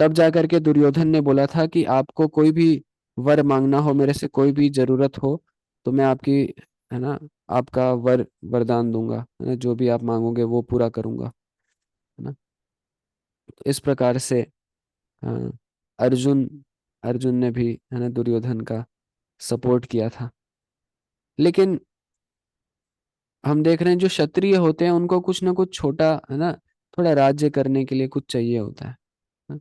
Speaker 1: तब जा करके दुर्योधन ने बोला था कि आपको कोई भी वर मांगना हो, मेरे से कोई भी जरूरत हो, तो मैं आपकी, है ना, आपका वरदान दूंगा, है ना, जो भी आप मांगोगे वो पूरा करूंगा, है ना। तो इस प्रकार से हाँ, अर्जुन अर्जुन ने भी, है ना, दुर्योधन का सपोर्ट किया था। लेकिन हम देख रहे हैं जो क्षत्रिय होते हैं उनको कुछ ना कुछ छोटा, है ना, थोड़ा राज्य करने के लिए कुछ चाहिए होता है ना?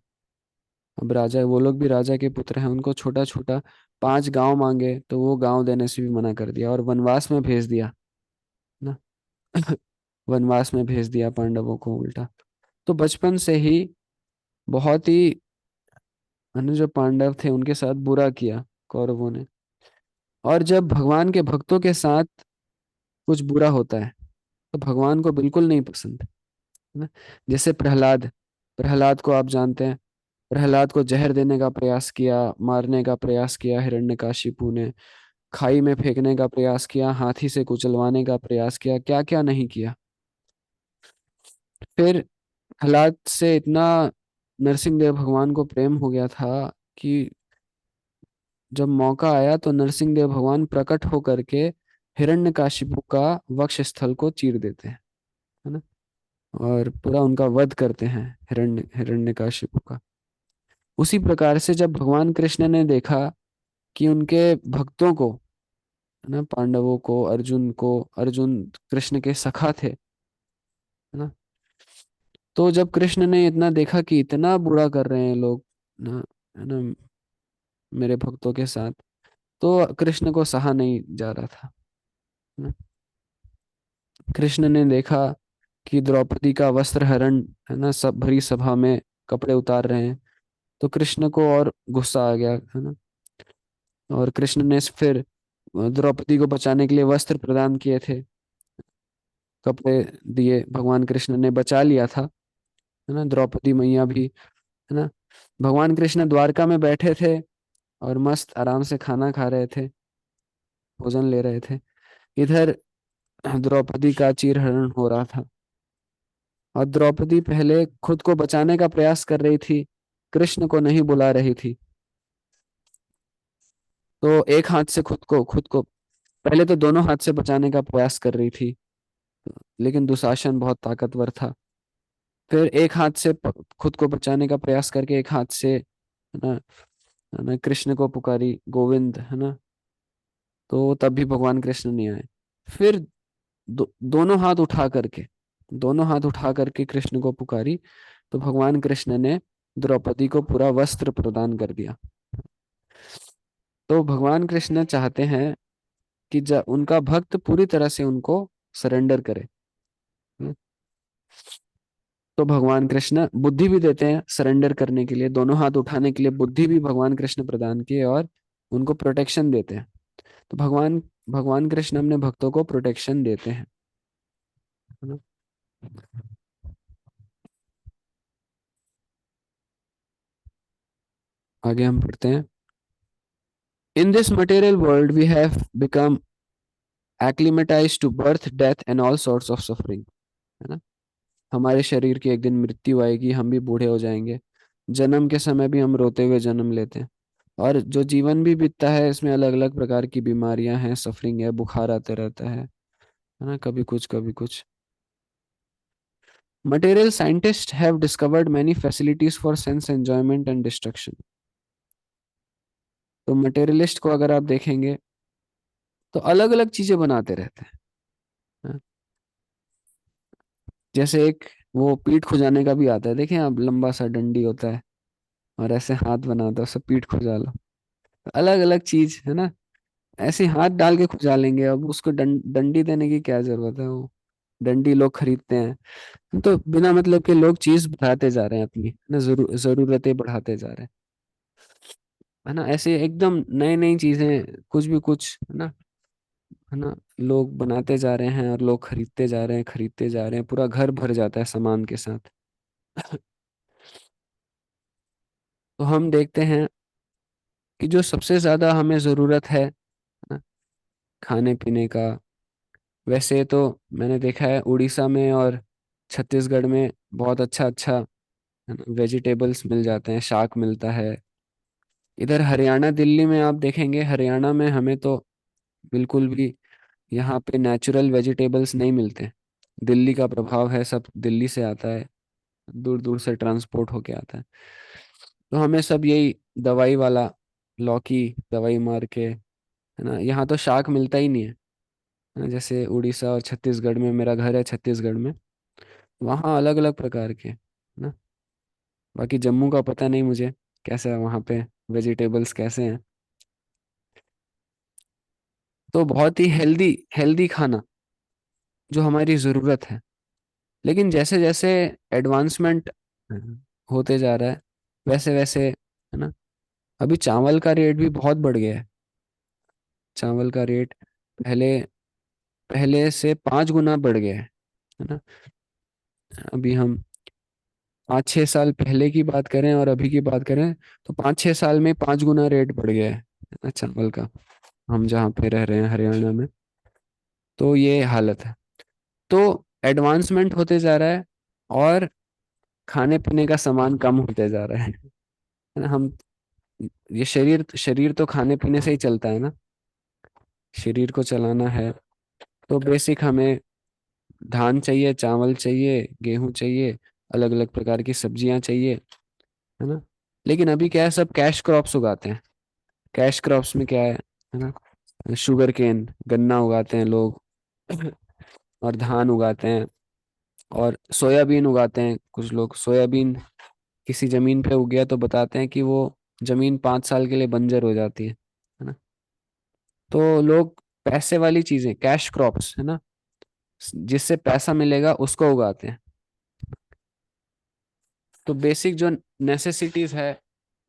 Speaker 1: अब राजा, वो लोग भी राजा के पुत्र हैं, उनको छोटा छोटा 5 गांव मांगे तो वो गांव देने से भी मना कर दिया और वनवास में भेज दिया ना। वनवास में भेज दिया पांडवों को उल्टा। तो बचपन से ही बहुत ही, है ना, जो पांडव थे उनके साथ बुरा किया कौरवों ने। और जब भगवान के भक्तों के साथ कुछ बुरा होता है तो भगवान को बिल्कुल नहीं पसंद, है ना। जैसे प्रहलाद, प्रहलाद को आप जानते हैं। प्रहलाद को जहर देने का प्रयास किया, मारने का प्रयास किया हिरण्यकाशिपु ने, खाई में फेंकने का प्रयास किया, हाथी से कुचलवाने का प्रयास किया, क्या क्या नहीं किया। फिर प्रहलाद से इतना नरसिंह देव भगवान को प्रेम हो गया था कि जब मौका आया तो नरसिंह देव भगवान प्रकट होकर के हिरण्यकाशिपु का वक्ष स्थल को चीर देते हैं, है ना, और पूरा उनका वध करते हैं हिरण्यकाशिपु का। उसी प्रकार से जब भगवान कृष्ण ने देखा कि उनके भक्तों को, है ना, पांडवों को, अर्जुन को। अर्जुन कृष्ण के सखा थे, है ना। तो जब कृष्ण ने इतना देखा कि इतना बुरा कर रहे हैं लोग ना, है ना, मेरे भक्तों के साथ, तो कृष्ण को सहा नहीं जा रहा था, है ना। कृष्ण ने देखा कि द्रौपदी का वस्त्र हरण, है ना, सब भरी सभा में कपड़े उतार रहे हैं, तो कृष्ण को और गुस्सा आ गया, है ना। और कृष्ण ने फिर द्रौपदी को बचाने के लिए वस्त्र प्रदान किए थे, कपड़े दिए, भगवान कृष्ण ने बचा लिया था, है ना, द्रौपदी मैया भी, है ना। भगवान कृष्ण द्वारका में बैठे थे और मस्त आराम से खाना खा रहे थे, भोजन ले रहे थे। इधर द्रौपदी का चीरहरण हो रहा था, और द्रौपदी पहले खुद को बचाने का प्रयास कर रही थी, कृष्ण को नहीं बुला रही थी। तो एक हाथ से खुद को पहले तो दोनों हाथ से बचाने का प्रयास कर रही थी, लेकिन दुशासन बहुत ताकतवर था। फिर एक हाथ से खुद को बचाने का प्रयास करके एक हाथ से, है ना, कृष्ण को पुकारी, गोविंद, है ना। तो तब भी भगवान कृष्ण नहीं आए। फिर दोनों हाथ उठा करके, दोनों हाथ उठा करके कृष्ण को पुकारी, तो भगवान कृष्ण ने द्रौपदी को पूरा वस्त्र प्रदान कर दिया। तो भगवान कृष्ण चाहते हैं कि जब उनका भक्त पूरी तरह से उनको सरेंडर करे, हम्म, तो भगवान कृष्ण बुद्धि भी देते हैं सरेंडर करने के लिए, दोनों हाथ उठाने के लिए बुद्धि भी भगवान कृष्ण प्रदान किए, और उनको प्रोटेक्शन देते हैं। तो भगवान भगवान कृष्ण अपने भक्तों को प्रोटेक्शन देते हैं, है ना। आगे हम पढ़ते हैं। In this material world we have become acclimatized to birth death and all sorts of suffering, है ना। हमारे शरीर की एक दिन मृत्यु आएगी, हम भी बूढ़े हो जाएंगे, जन्म के समय भी हम रोते हुए जन्म लेते हैं, और जो जीवन भी बीतता है इसमें अलग अलग प्रकार की बीमारियां हैं, सफरिंग है, बुखार आते रहता है ना, कभी कुछ कभी कुछ। Material scientist have discovered many facilities for sense enjoyment and destruction. तो मटेरियलिस्ट को अगर आप देखेंगे तो अलग अलग चीजें बनाते रहते हैं, हाँ। जैसे एक वो पीठ खुजाने का भी आता है, देखें आप, लंबा सा डंडी होता है और ऐसे हाथ बनाता है, उससे पीठ खुजा लो। अलग अलग चीज, है ना। ऐसे हाथ डाल के खुजा लेंगे, अब उसको डंडी देने की क्या जरूरत है, वो डंडी लोग खरीदते हैं। तो बिना मतलब के लोग चीज बढ़ाते जा रहे हैं अपनी, है ना, जरूरतें बढ़ाते जा रहे हैं, है ना। ऐसे एकदम नई नई चीजें, कुछ भी कुछ, है ना, लोग बनाते जा रहे हैं और लोग खरीदते जा रहे हैं, खरीदते जा रहे हैं, पूरा घर भर जाता है सामान के साथ। तो हम देखते हैं कि जो सबसे ज्यादा हमें जरूरत है ना, खाने पीने का, वैसे तो मैंने देखा है उड़ीसा में और छत्तीसगढ़ में बहुत अच्छा अच्छा, है ना, वेजिटेबल्स मिल जाते हैं, शाक मिलता है। इधर हरियाणा दिल्ली में आप देखेंगे, हरियाणा में हमें तो बिल्कुल भी यहाँ पे नेचुरल वेजिटेबल्स नहीं मिलते। दिल्ली का प्रभाव है, सब दिल्ली से आता है, दूर दूर से ट्रांसपोर्ट होके आता है। तो हमें सब यही दवाई वाला, लौकी दवाई मार के, है ना, यहाँ तो शाक मिलता ही नहीं है। हाँ, जैसे उड़ीसा और छत्तीसगढ़ में, मेरा घर है छत्तीसगढ़ में, वहाँ अलग अलग प्रकार के, है ना। बाकी जम्मू का पता नहीं मुझे कैसा है वहाँ पे, वेजिटेबल्स कैसे हैं। तो बहुत ही हेल्दी हेल्दी खाना जो हमारी ज़रूरत है। लेकिन जैसे जैसे एडवांसमेंट होते जा रहा है, वैसे वैसे, है ना, अभी चावल का रेट भी बहुत बढ़ गया है। चावल का रेट पहले पहले से 5 गुना बढ़ गया है ना। अभी हम 5-6 साल पहले की बात करें और अभी की बात करें, तो 5-6 साल में 5 गुना रेट बढ़ गया है ना, चावल का। हम जहाँ पे रह रहे हैं हरियाणा में, तो ये हालत है। तो एडवांसमेंट होते जा रहा है, और खाने पीने का सामान कम होते जा रहा है ना। हम, ये शरीर शरीर तो खाने पीने से ही चलता है ना, शरीर को चलाना है। तो बेसिक हमें धान चाहिए, चावल चाहिए, गेहूं चाहिए, अलग अलग प्रकार की सब्जियां चाहिए, है ना। लेकिन अभी क्या है, सब कैश क्रॉप्स उगाते हैं। कैश क्रॉप्स में क्या है ना, शुगर केन, गन्ना उगाते हैं लोग, और धान उगाते हैं, और सोयाबीन उगाते हैं कुछ लोग। सोयाबीन किसी जमीन पे उग गया तो बताते हैं कि वो जमीन 5 साल के लिए बंजर हो जाती है ना। तो लोग पैसे वाली चीजें, कैश क्रॉप्स है ना, जिससे पैसा मिलेगा उसको उगाते हैं। तो बेसिक जो नेसेसिटीज है,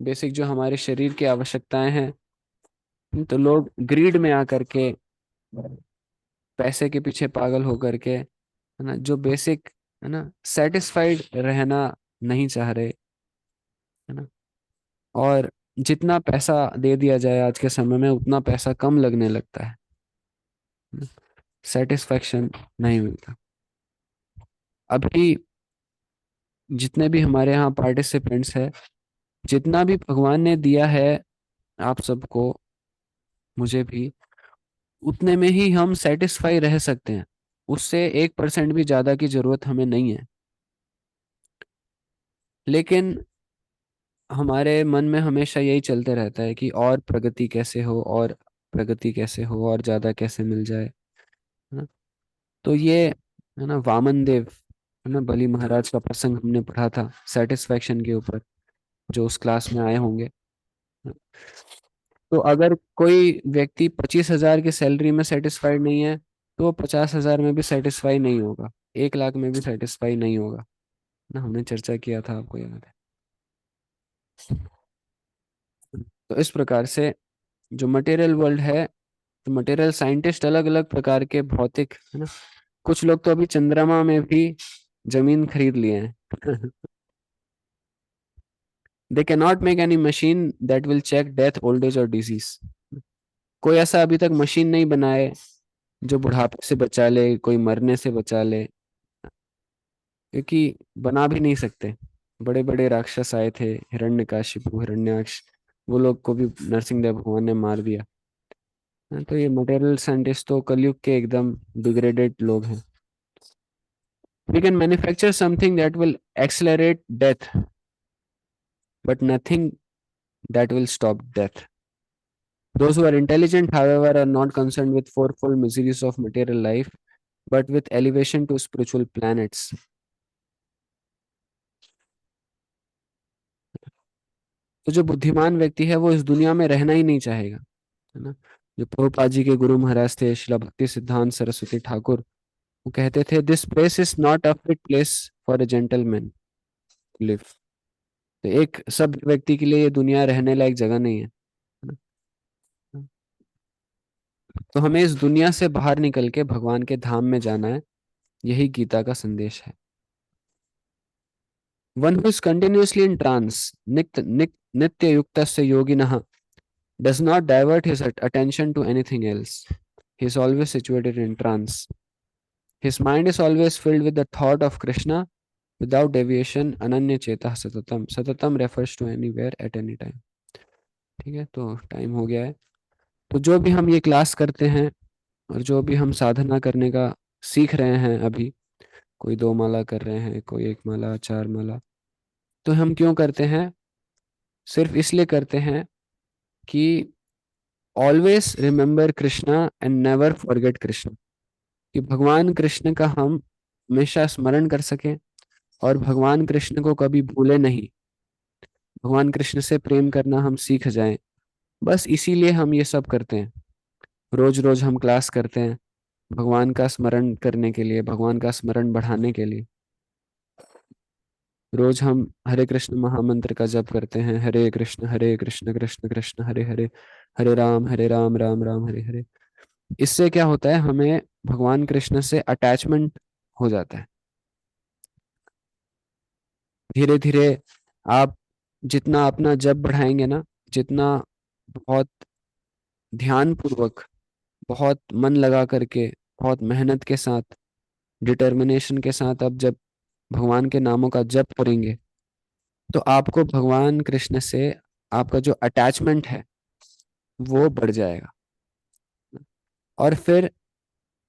Speaker 1: बेसिक जो हमारे शरीर की आवश्यकताएं हैं, तो लोग ग्रीड में आकर के, पैसे के पीछे पागल होकर के, है ना, जो बेसिक, है ना, सेटिस्फाइड रहना नहीं चाह रहे, है ना। और जितना पैसा दे दिया जाए आज के समय में, उतना पैसा कम लगने लगता है, सेटिस्फेक्शन नहीं मिलता। अभी जितने भी हमारे यहाँ पार्टिसिपेंट्स हैं, जितना भी भगवान ने दिया है आप सबको, मुझे भी, उतने में ही हम सेटिस्फाई रह सकते हैं। उससे 1% भी ज्यादा की जरूरत हमें नहीं है। लेकिन हमारे मन में हमेशा यही चलते रहता है कि और प्रगति कैसे हो, और प्रगति कैसे हो, और ज्यादा कैसे मिल जाए, है ना। तो ये, है ना, वामन देव, है ना, बलि महाराज का प्रसंग हमने पढ़ा था सेटिस्फैक्शन के ऊपर, जो उस क्लास में आए होंगे। तो अगर कोई व्यक्ति 25,000 की सैलरी में सेटिस्फाइड नहीं है, तो वो 50,000 में भी सेटिस्फाई नहीं होगा, 1 लाख में भी सेटिस्फाई नहीं होगा ना। हमने चर्चा किया था, आपको याद है। तो इस प्रकार से जो मटेरियल वर्ल्ड है, तो मटेरियल साइंटिस्ट अलग अलग प्रकार के भौतिक, है ना, कुछ लोग तो अभी चंद्रमा में भी जमीन खरीद लिए हैं। They can not make any machine that will check death, old age और डिजीज। कोई ऐसा अभी तक मशीन नहीं बनाए जो बुढ़ापे से बचा ले, कोई मरने से बचा ले, क्योंकि बना भी नहीं सकते। बड़े बड़े राक्षस आए थे, हिरण्यकाशिपु, हिरण्याक्ष, वो लोग को भी नरसिंहदेव भगवान ने मार दिया। हाँ, तो ये मटेरियल साइंटिस्ट तो कलयुग के एकदम डिग्रेडेड लोग हैं। We can manufacture something that will accelerate death, but nothing that will stop death. Those who are intelligent, however, are not concerned with fourfold miseries of material life, but with elevation to spiritual planets. तो जो बुद्धिमान व्यक्ति है वो इस दुनिया में रहना ही नहीं चाहेगा, है ना। जो प्रभुपाद जी के गुरु महाराज थे, श्रील भक्ति सिद्धांत सरस्वती ठाकुर, वो कहते थे, this place is not a fit place for a gentleman to live. तो एक सभ्य व्यक्ति के लिए ये दुनिया रहने लायक जगह नहीं है, है ना। तो हमें इस दुनिया से बाहर निकल के भगवान के धाम में जाना है, यही गीता का संदेश है। One who is continuously in trance, नित्य युक्त योगिनः, does not divert his attention to anything else. He is always situated in trance. His mind is always filled with the thought of Krishna without deviation. Ananya chetah satatam. Satatam refers to anywhere at any time. ठीक है, तो time हो गया है। तो जो भी हम ये क्लास करते हैं, और जो भी हम साधना करने का सीख रहे हैं अभी, कोई 2 माला कर रहे हैं, कोई 1 माला, 4 माला, तो हम क्यों करते हैं? सिर्फ इसलिए करते हैं कि always remember Krishna and never forget Krishna, कि भगवान कृष्ण का हम हमेशा स्मरण कर सकें, और भगवान कृष्ण को कभी भूले नहीं, भगवान कृष्ण से प्रेम करना हम सीख जाएं। बस इसीलिए हम ये सब करते हैं। रोज रोज हम क्लास करते हैं भगवान का स्मरण करने के लिए, भगवान का स्मरण बढ़ाने के लिए। रोज हम हरे कृष्ण महामंत्र का जप करते हैं, हरे कृष्ण कृष्ण कृष्ण हरे हरे, हरे राम राम राम हरे हरे। इससे क्या होता है, हमें भगवान कृष्ण से अटैचमेंट हो जाता है। धीरे धीरे आप जितना अपना जप बढ़ाएंगे ना, जितना बहुत ध्यान पूर्वक, बहुत मन लगा करके, बहुत मेहनत के साथ, डिटर्मिनेशन के साथ आप जब भगवान के नामों का जप करेंगे, तो आपको भगवान कृष्ण से आपका जो अटैचमेंट है वो बढ़ जाएगा। और फिर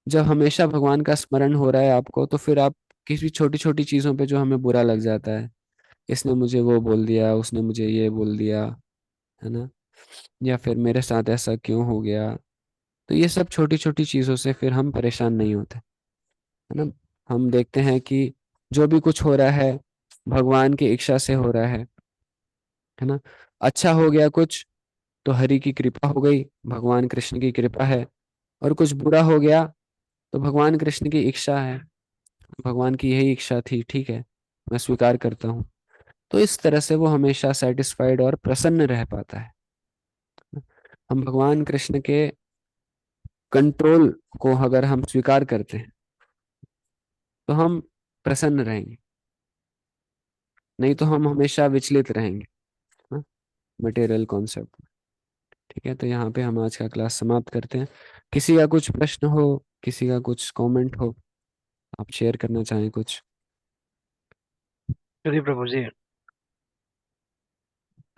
Speaker 1: जब हमेशा भगवान का स्मरण हो रहा है आपको, तो फिर आप किसी छोटी छोटी चीजों पे जो हमें बुरा लग जाता है, इसने मुझे वो बोल दिया, उसने मुझे ये बोल दिया, है ना, या फिर मेरे साथ ऐसा क्यों हो गया, तो ये सब छोटी छोटी चीजों से फिर हम परेशान नहीं होते, है ना। हम देखते हैं कि जो भी कुछ हो रहा है भगवान की इच्छा से हो रहा है ना। अच्छा हो गया कुछ तो हरि की कृपा हो गई, भगवान कृष्ण की कृपा है। और कुछ बुरा हो गया तो भगवान कृष्ण की इच्छा है, भगवान की यही इच्छा थी, ठीक है, मैं स्वीकार करता हूँ। तो इस तरह से वो हमेशा सेटिस्फाइड और प्रसन्न रह पाता है। हम भगवान कृष्ण के कंट्रोल को अगर हम स्वीकार करते हैं तो हम प्रसन्न रहेंगे, नहीं तो हम हमेशा विचलित रहेंगे मटेरियल कॉन्सेप्ट। ठीक है, तो यहाँ पे हम आज का क्लास समाप्त करते हैं। किसी का कुछ प्रश्न हो, किसी का कुछ कमेंट हो, आप शेयर करना चाहें कुछ।
Speaker 2: जी प्रभु जी।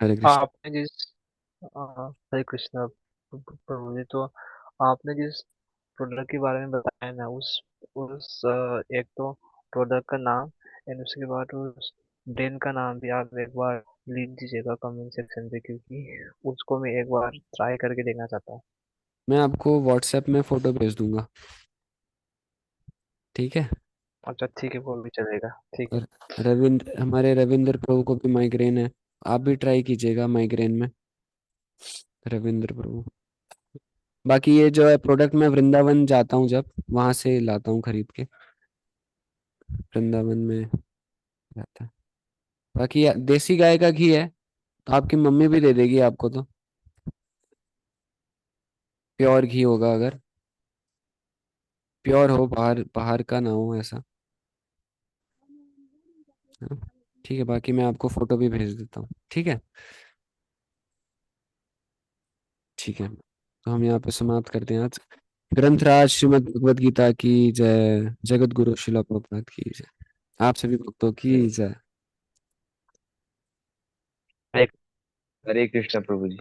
Speaker 1: हरे कृष्ण।
Speaker 2: आपने जिस हरे कृष्णा प्रभु जी, तो आपने जिस प्रोडक्ट के बारे में बताया ना, उस एक तो प्रोडक्ट का नाम एंड उसके बाद उस ब्रेन का नाम भी आप एक बार लिख दीजिएगा कमेंट सेक्शन पे, क्योंकि उसको मैं एक बार ट्राई करके देखना चाहता हूँ।
Speaker 1: मैं आपको व्हाट्सएप में फोटो भेज दूंगा, ठीक है।
Speaker 2: अच्छा ठीक है, वो भी चलेगा, ठीक है।
Speaker 1: और हमारे रविंद्र प्रभु को भी माइग्रेन है, आप भी ट्राई कीजिएगा माइग्रेन में, रविंद्र प्रभु। बाकी ये जो है प्रोडक्ट मैं वृंदावन जाता हूँ जब, वहां से लाता हूँ खरीद के, वृंदावन में रहता है। बाकी देसी गाय का घी है तो आपकी मम्मी भी दे देगी आपको, तो प्योर घी होगा, अगर प्योर हो, बाहर बाहर का ना हो ऐसा, हाँ। ठीक है, बाकी मैं आपको फोटो भी भेज देता हूँ, ठीक है। ठीक है, तो हम यहाँ पे समाप्त करते हैं आज। ग्रंथराज श्रीमद् भगवद गीता की जय, जगत गुरु शिला प्रभुपाद की जय, आप सभी भक्तों की जय।
Speaker 2: एक
Speaker 3: हरे कृष्ण प्रभु जी।